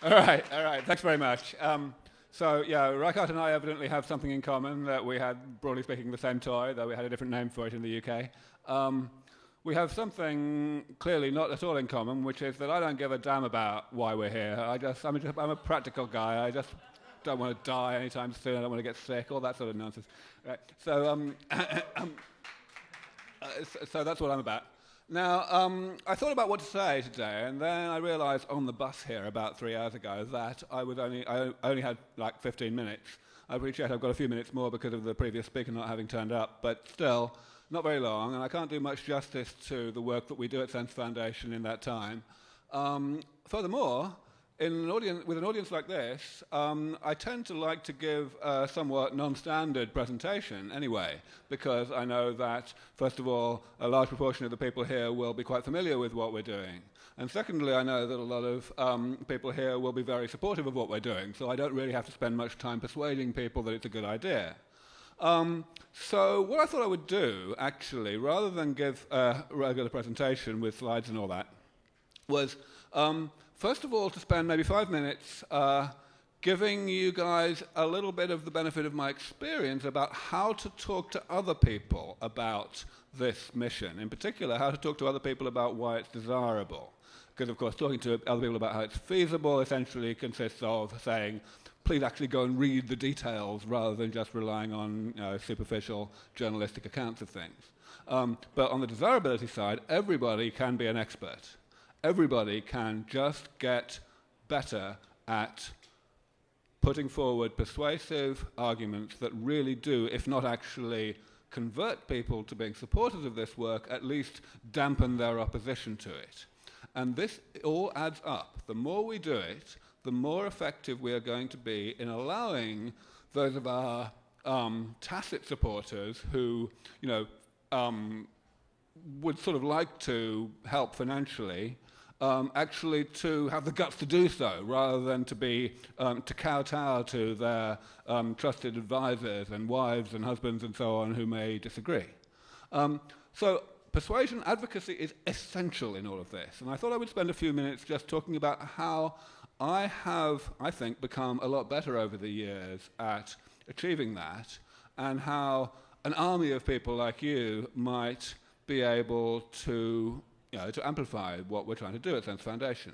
All right. Thanks very much. So, yeah, Reichardt and I evidently have something in common that we had, broadly speaking, the same toy, though we had a different name for it in the UK. We have something clearly not at all in common, which is that I don't give a damn about why we're here. I'm a practical guy. I just don't want to die anytime soon. I don't want to get sick, all that sort of nonsense. Right. So that's what I'm about. Now, I thought about what to say today, and then I realised on the bus here about 3 hours ago that I only had like 15 minutes. I appreciate I've got a few minutes more because of the previous speaker not having turned up, but still, not very long, and I can't do much justice to the work that we do at SENS Foundation in that time. Furthermore, with an audience like this, I tend to like to give a somewhat non-standard presentation anyway, because I know that, first of all, a large proportion of the people here will be quite familiar with what we're doing. And secondly, I know that a lot of people here will be very supportive of what we're doing, so I don't really have to spend much time persuading people that it's a good idea. So what I thought I would do, actually, rather than give a regular presentation with slides and all that, was first of all, to spend maybe 5 minutes giving you guys a little bit of the benefit of my experience about how to talk to other people about this mission. In particular, how to talk to other people about why it's desirable. Because, of course, talking to other people about how it's feasible essentially consists of saying, please actually go and read the details rather than just relying on superficial journalistic accounts of things. But on the desirability side, everybody can be an expert. Everybody can just get better at putting forward persuasive arguments that really do, if not actually convert people to being supporters of this work, at least dampen their opposition to it. And this all adds up. The more we do it, the more effective we are going to be in allowing those of our tacit supporters who, would sort of like to help financially, actually to have the guts to do so, rather than to kowtow to their trusted advisors and wives and husbands and so on who may disagree. So persuasion advocacy is essential in all of this, and I thought I would spend a few minutes just talking about how I have, I think, become a lot better over the years at achieving that, and how an army of people like you might be able to amplify what we're trying to do at SENS Foundation.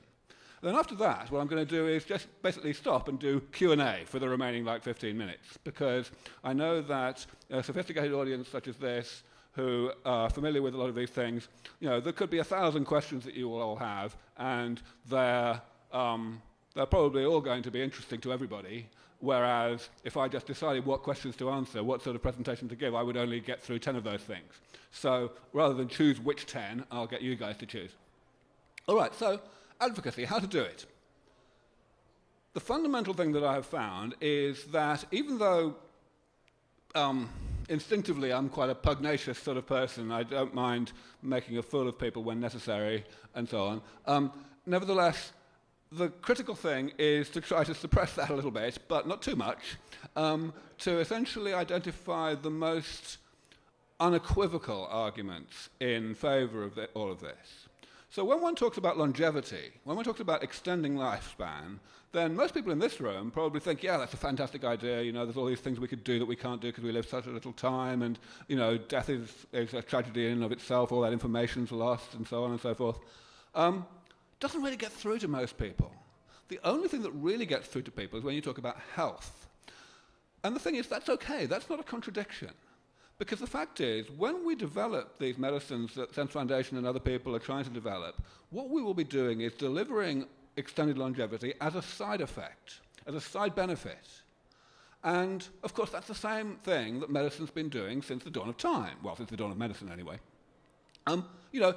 Then after that, what I'm going to do is just basically stop and do Q&A for the remaining 15 minutes, because I know that a sophisticated audience such as this, who are familiar with a lot of these things, there could be 1,000 questions that you will all have, and they're probably all going to be interesting to everybody, whereas if I just decided what questions to answer, what sort of presentation to give, I would only get through 10 of those things. So rather than choose which 10, I'll get you guys to choose. All right, so advocacy, how to do it. The fundamental thing that I have found is that even though instinctively I'm quite a pugnacious sort of person, I don't mind making a fool of people when necessary and so on, nevertheless, the critical thing is to try to suppress that a little bit, but not too much, to essentially identify the most unequivocal arguments in favour of all of this. So when one talks about longevity, when one talks about extending lifespan, then most people in this room probably think, yeah, that's a fantastic idea, there's all these things we could do that we can't do because we live such a little time, and, death is a tragedy in and of itself, all that information's lost, and so on and so forth. Doesn't really get through to most people. The only thing that really gets through to people is when you talk about health. And the thing is, that's okay, that's not a contradiction. Because the fact is, when we develop these medicines that SENS Foundation and other people are trying to develop, what we will be doing is delivering extended longevity as a side effect, as a side benefit. And, of course, that's the same thing that medicine's been doing since the dawn of time. Well, since the dawn of medicine, anyway.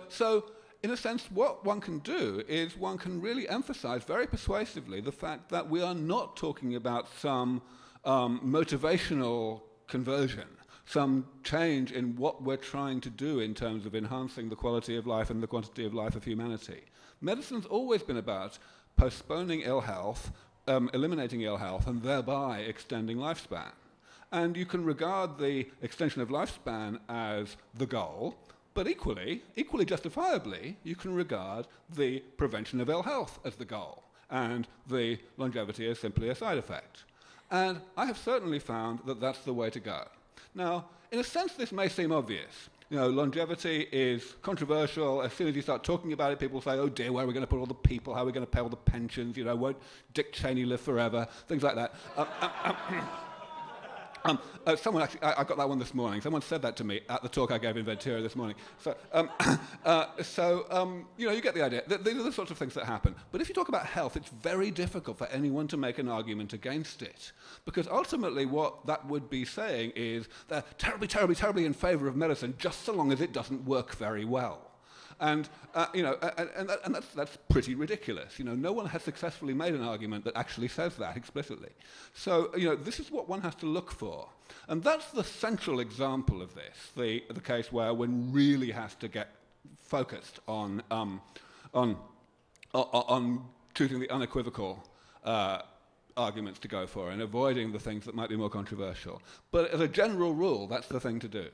So in a sense, what one can do is one can really emphasize very persuasively the fact that we are not talking about some motivational conversion, some change in what we're trying to do in terms of enhancing the quality of life and the quantity of life of humanity. Medicine's always been about postponing ill health, eliminating ill health, and thereby extending lifespan. And you can regard the extension of lifespan as the goal, but equally justifiably, you can regard the prevention of ill health as the goal. and the longevity is simply a side effect. And I have certainly found that that's the way to go. Now, in a sense, this may seem obvious. You know, longevity is controversial. As soon as you start talking about it, people say, oh dear, where are we going to put all the people? How are we going to pay all the pensions? You know, won't Dick Cheney live forever? Things like that. Someone actually, I got that one this morning. Someone said that to me at the talk I gave in Ventura this morning. So, you know, you get the idea. These are the sorts of things that happen. But if you talk about health, it's very difficult for anyone to make an argument against it. Because ultimately what that would be saying is they're terribly, terribly, terribly in favour of medicine just so long as it doesn't work very well. And, you know, and that's pretty ridiculous. You know, no one has successfully made an argument that actually says that explicitly. So, you know, this is what one has to look for. And that's the central example of this, the case where one really has to get focused on choosing the unequivocal arguments to go for and avoiding the things that might be more controversial. But as a general rule, that's the thing to do.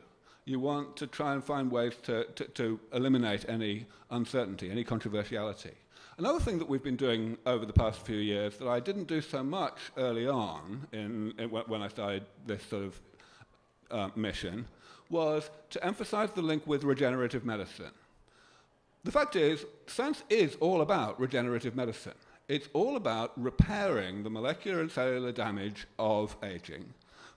You want to try and find ways to eliminate any uncertainty, any controversiality. Another thing that we've been doing over the past few years that I didn't do so much early on when I started this sort of mission was to emphasize the link with regenerative medicine. The fact is, SENS is all about regenerative medicine. It's all about repairing the molecular and cellular damage of aging,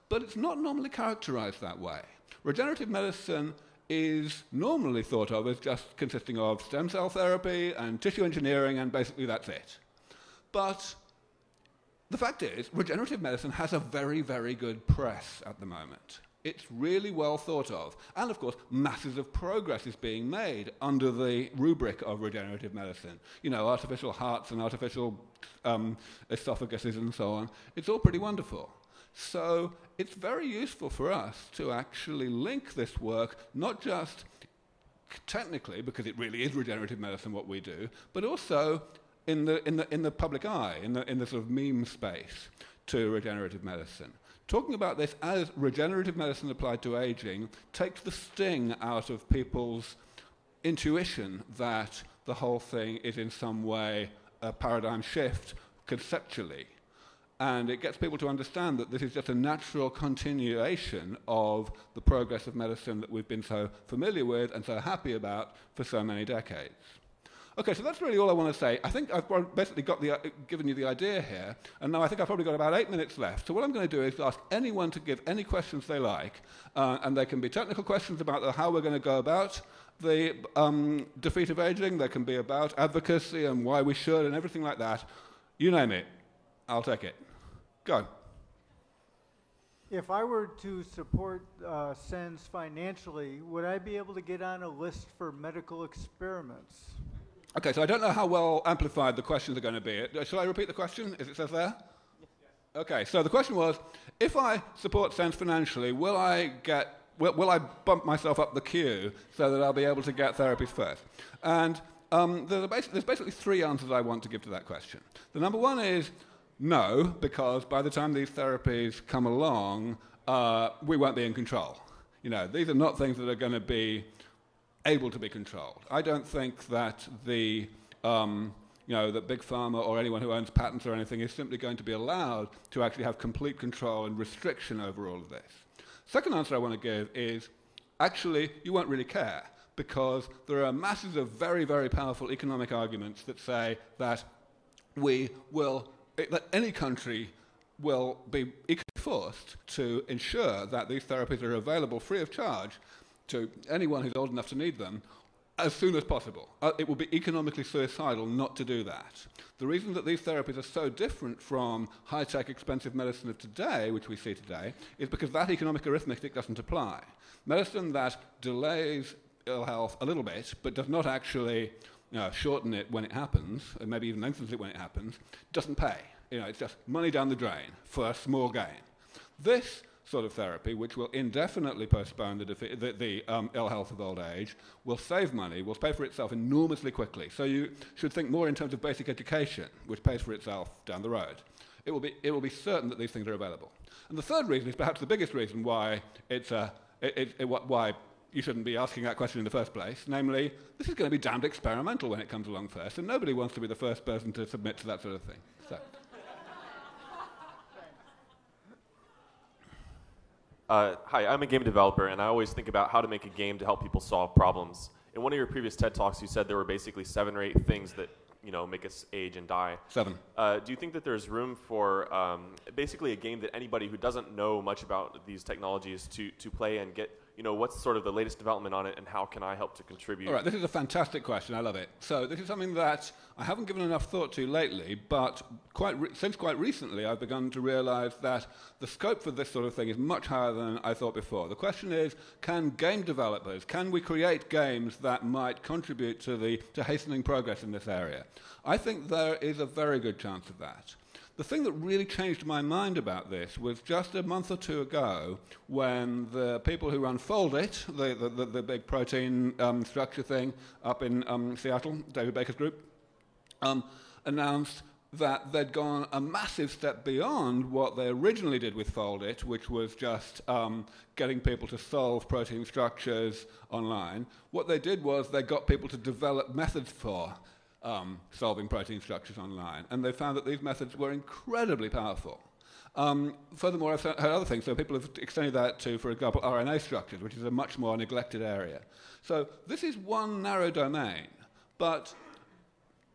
but it's not normally characterized that way. Regenerative medicine is normally thought of as just consisting of stem cell therapy and tissue engineering, and basically that's it. But the fact is, regenerative medicine has a very, very good press at the moment. It's really well thought of. And of course, masses of progress is being made under the rubric of regenerative medicine. You know, artificial hearts and artificial esophaguses and so on. It's all pretty wonderful. So it's very useful for us to actually link this work, not just technically, because it really is regenerative medicine what we do, but also in the public eye, in the sort of meme space, to regenerative medicine. Talking about this as regenerative medicine applied to aging takes the sting out of people's intuition that the whole thing is in some way a paradigm shift conceptually. And it gets people to understand that this is just a natural continuation of the progress of medicine that we've been so familiar with and so happy about for so many decades. Okay, so that's really all I want to say. I think I've basically given you the idea here, and now I think I've probably got about 8 minutes left. So what I'm going to do is ask anyone to give any questions they like, and they can be technical questions about how we're going to go about the defeat of aging. They can be about advocacy and why we should and everything like that. You name it. I'll take it. Go. If I were to support SENS financially, would I be able to get on a list for medical experiments? Okay, so I don't know how well amplified the questions are going to be. Shall I repeat the question, as it says there? Yes. Okay, so the question was, if I support SENS financially, will I bump myself up the queue so that I'll be able to get therapies first? And there's basically 3 answers I want to give to that question. The number one is no, because by the time these therapies come along, we won't be in control. You know, these are not things that are going to be able to be controlled. I don't think that that Big Pharma or anyone who owns patents or anything is simply going to be allowed to actually have complete control and restriction over all of this. Second answer I want to give is, actually, you won't really care, because there are masses of very, very powerful economic arguments that say that that any country will be equally forced to ensure that these therapies are available free of charge to anyone who's old enough to need them as soon as possible. It will be economically suicidal not to do that. The reason that these therapies are so different from high-tech, expensive medicine of today, which we see today, is because that economic arithmetic doesn't apply. Medicine that delays ill health a little bit, but does not actually shorten it when it happens, and maybe even lengthens it when it happens, doesn't pay. It's just money down the drain for a small gain. This sort of therapy, which will indefinitely postpone the ill health of old age, will save money, will pay for itself enormously quickly. So you should think more in terms of basic education, which pays for itself down the road. It will be certain that these things are available. And the third reason is perhaps the biggest reason why you shouldn't be asking that question in the first place. Namely, this is going to be damned experimental when it comes along first, and nobody wants to be the first person to submit to that sort of thing. So. Hi, I'm a game developer, and I always think about how to make a game to help people solve problems. In one of your previous TED Talks, you said there were basically 7 or 8 things that make us age and die. 7. Do you think that there's room for basically a game that anybody who doesn't know much about these technologies to play and get, what's sort of the latest development on it, and how can I help to contribute? All right, this is a fantastic question. I love it. So this is something that I haven't given enough thought to lately, but since quite recently I've begun to realize that the scope for this sort of thing is much higher than I thought before. The question is, can we create games that might contribute to hastening progress in this area? I think there is a very good chance of that. The thing that really changed my mind about this was just a month or 2 ago when the people who run Foldit, the big protein structure thing up in Seattle, David Baker's group, announced that they'd gone a massive step beyond what they originally did with Foldit, which was just getting people to solve protein structures online. What they did was they got people to develop methods for solving protein structures online, and they found that these methods were incredibly powerful. Furthermore, I've heard other things, so people have extended that to, for example, RNA structures, which is a much more neglected area. So this is one narrow domain, but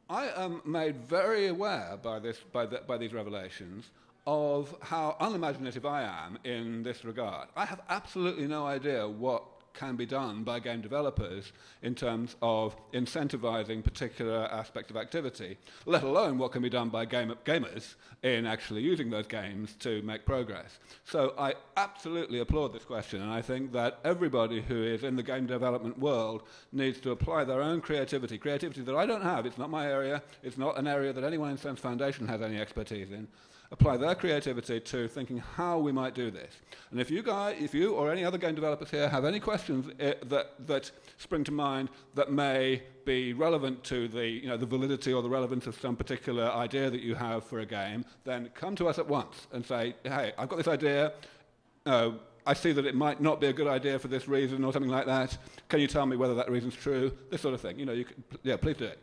I am made very aware by these revelations of how unimaginative I am in this regard. I have absolutely no idea what can be done by game developers in terms of incentivizing particular aspects of activity, let alone what can be done by gamers in actually using those games to make progress. So I absolutely applaud this question, and I think that everybody who is in the game development world needs to apply their own creativity that I don't have. It's not my area. It's not an area that anyone in SENS Foundation has any expertise in. Apply their creativity to thinking how we might do this. And if you or any other game developers here have any questions that spring to mind that may be relevant to the validity or the relevance of some particular idea that you have for a game, then come to us at once and say, hey, I've got this idea. I see that it might not be a good idea for this reason or something like that. Can you tell me whether that reason's true? This sort of thing. Please do it.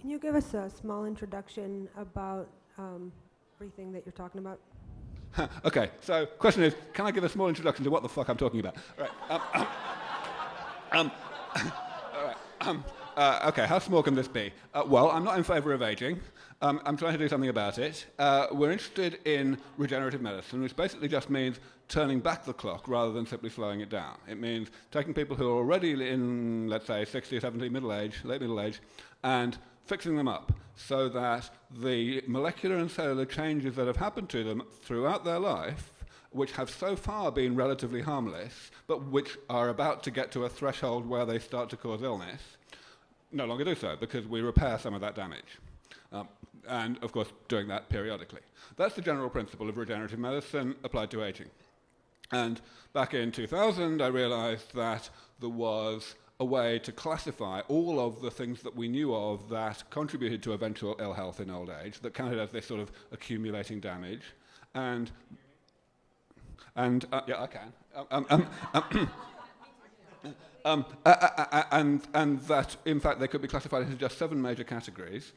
Can you give us a small introduction about everything that you're talking about? Okay, so question is, can I give a small introduction to what the fuck I'm talking about? Okay, how small can this be? Well, I'm not in favour of aging. I'm trying to do something about it. We're interested in regenerative medicine, which basically just means turning back the clock rather than simply slowing it down. It means taking people who are already in, let's say, 60 or 70 late middle age, and fixing them up so that the molecular and cellular changes that have happened to them throughout their life, which have so far been relatively harmless, but which are about to get to a threshold where they start to cause illness, no longer do so, because we repair some of that damage. And, of course, doing that periodically. That's the general principle of regenerative medicine applied to aging. And back in 2000, I realized that there was a way to classify all of the things that we knew of that contributed to eventual ill health in old age, that counted as this sort of accumulating damage. And yeah, I can. And that, in fact, they could be classified into just 7 major categories,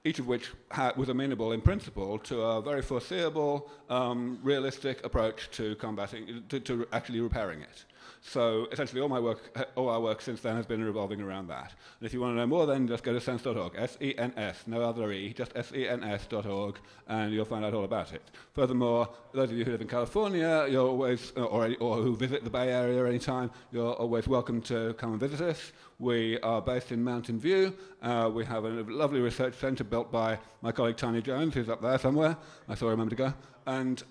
each of which was amenable in principle to a very foreseeable, realistic approach to combating, to actually repairing it. So essentially all our work since then has been revolving around that. And if you want to know more, then just go to sens.org, S-E-N-S, no other E, just SENS.org, and you'll find out all about it. Furthermore, those of you who live in California, you're always, or who visit the Bay Area any time, you're always welcome to come and visit us. We are based in Mountain View. We have a lovely research centre built by my colleague Tanya Jones, who's up there somewhere. I saw her a moment ago. And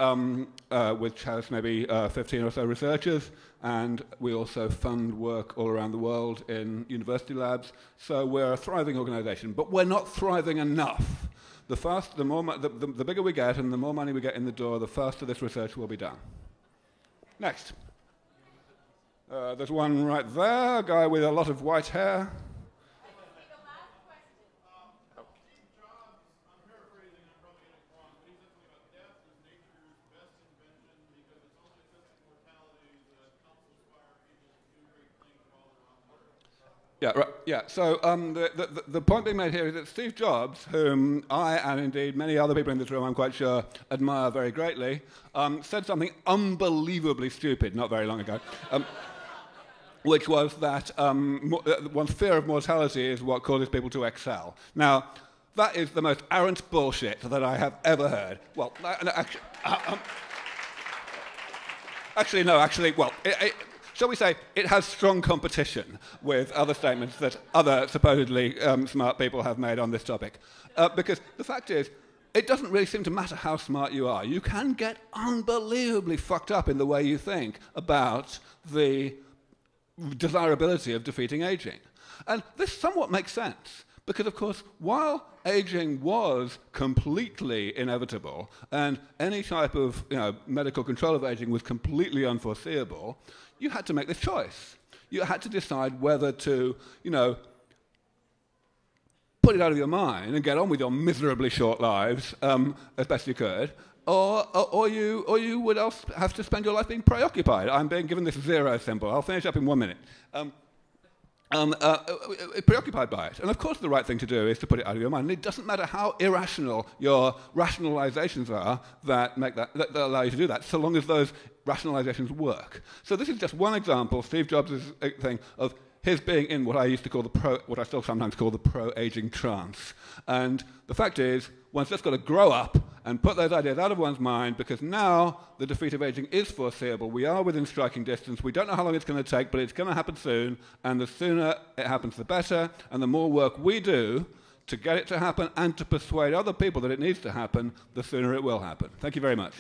which has maybe 15 or so researchers. And we also fund work all around the world in university labs. So we're a thriving organisation. But we're not thriving enough. The bigger we get and the more money we get in the door, the faster this research will be done. Next. There's one right there, a guy with a lot of white hair. Yeah, right. Yeah. So the point being made here is that Steve Jobs, whom I and indeed many other people in this room, I'm quite sure, admire very greatly, said something unbelievably stupid not very long ago, which was that one's fear of mortality is what causes people to excel. Now, that is the most arrant bullshit that I have ever heard. Well, shall we say, it has strong competition with other statements that other supposedly smart people have made on this topic. Because the fact is, it doesn't really seem to matter how smart you are. You can get unbelievably fucked up in the way you think about the desirability of defeating aging. And this somewhat makes sense. Because, of course, while aging was completely inevitable and any type of medical control of aging was completely unforeseeable, you had to make this choice. You had to decide whether to, put it out of your mind and get on with your miserably short lives as best you could, or you would have to spend your life being preoccupied. I'm being given this zero symbol. I'll finish up in 1 minute. Preoccupied by it. And of course the right thing to do is to put it out of your mind. And it doesn't matter how irrational your rationalizations are that allow you to do that, so long as those rationalizations work. So this is just one example, Steve Jobs' thing, of his being in what I used to call what I still sometimes call the pro-aging trance. And the fact is, one's just got to grow up and put those ideas out of one's mind, because now the defeat of aging is foreseeable. We are within striking distance. We don't know how long it's going to take, but it's going to happen soon. And the sooner it happens, the better. And the more work we do to get it to happen and to persuade other people that it needs to happen, the sooner it will happen. Thank you very much.